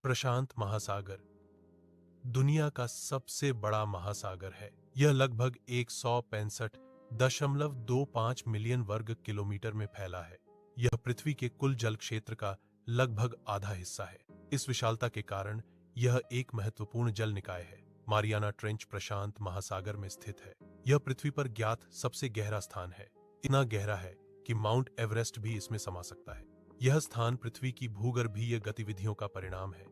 प्रशांत महासागर दुनिया का सबसे बड़ा महासागर है। यह लगभग 165.25 मिलियन वर्ग किलोमीटर में फैला है। यह पृथ्वी के कुल जल क्षेत्र का लगभग आधा हिस्सा है। इस विशालता के कारण यह एक महत्वपूर्ण जल निकाय है। मारियाना ट्रेंच प्रशांत महासागर में स्थित है। यह पृथ्वी पर ज्ञात सबसे गहरा स्थान है। इतना गहरा है कि माउंट एवरेस्ट भी इसमें समा सकता है। यह स्थान पृथ्वी की भूगर्भीय गतिविधियों का परिणाम है।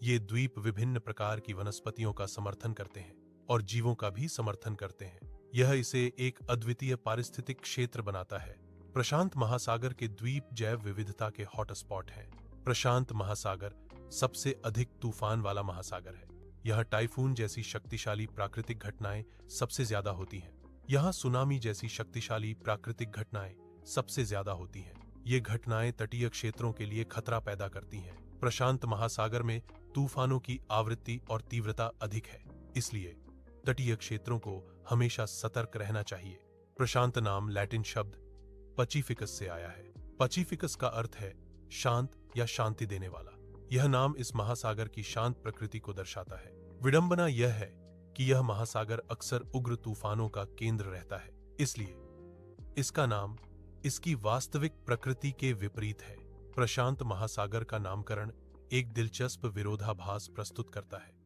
ये द्वीप विभिन्न प्रकार की वनस्पतियों का समर्थन करते हैं और जीवों का भी समर्थन करते हैं। यह इसे एक अद्वितीय पारिस्थितिक क्षेत्र बनाता है। प्रशांत महासागर के द्वीप जैव विविधता के हॉटस्पॉट हैं। प्रशांत महासागर सबसे अधिक तूफान वाला महासागर है। यह टाइफून जैसी शक्तिशाली प्राकृतिक घटनाएं सबसे ज्यादा होती हैं। यहाँ सुनामी जैसी शक्तिशाली प्राकृतिक घटनाएं सबसे ज्यादा होती हैं। ये घटनाएं तटीय क्षेत्रों के लिए खतरा पैदा करती हैं। प्रशांत महासागर में तूफानों की आवृत्ति और तीव्रता अधिक है, इसलिए तटीय क्षेत्रों को हमेशा सतर्क रहना चाहिए। प्रशांत नाम लैटिन शब्द पचिफिकस से आया है। पचिफिकस का अर्थ है शांत या शांति देने वाला। यह नाम इस महासागर की शांत प्रकृति को दर्शाता है। विडंबना यह है कि यह महासागर अक्सर उग्र तूफानों का केंद्र रहता है, इसलिए इसका नाम इसकी वास्तविक प्रकृति के विपरीत है। प्रशांत महासागर का नामकरण एक दिलचस्प विरोधाभास प्रस्तुत करता है।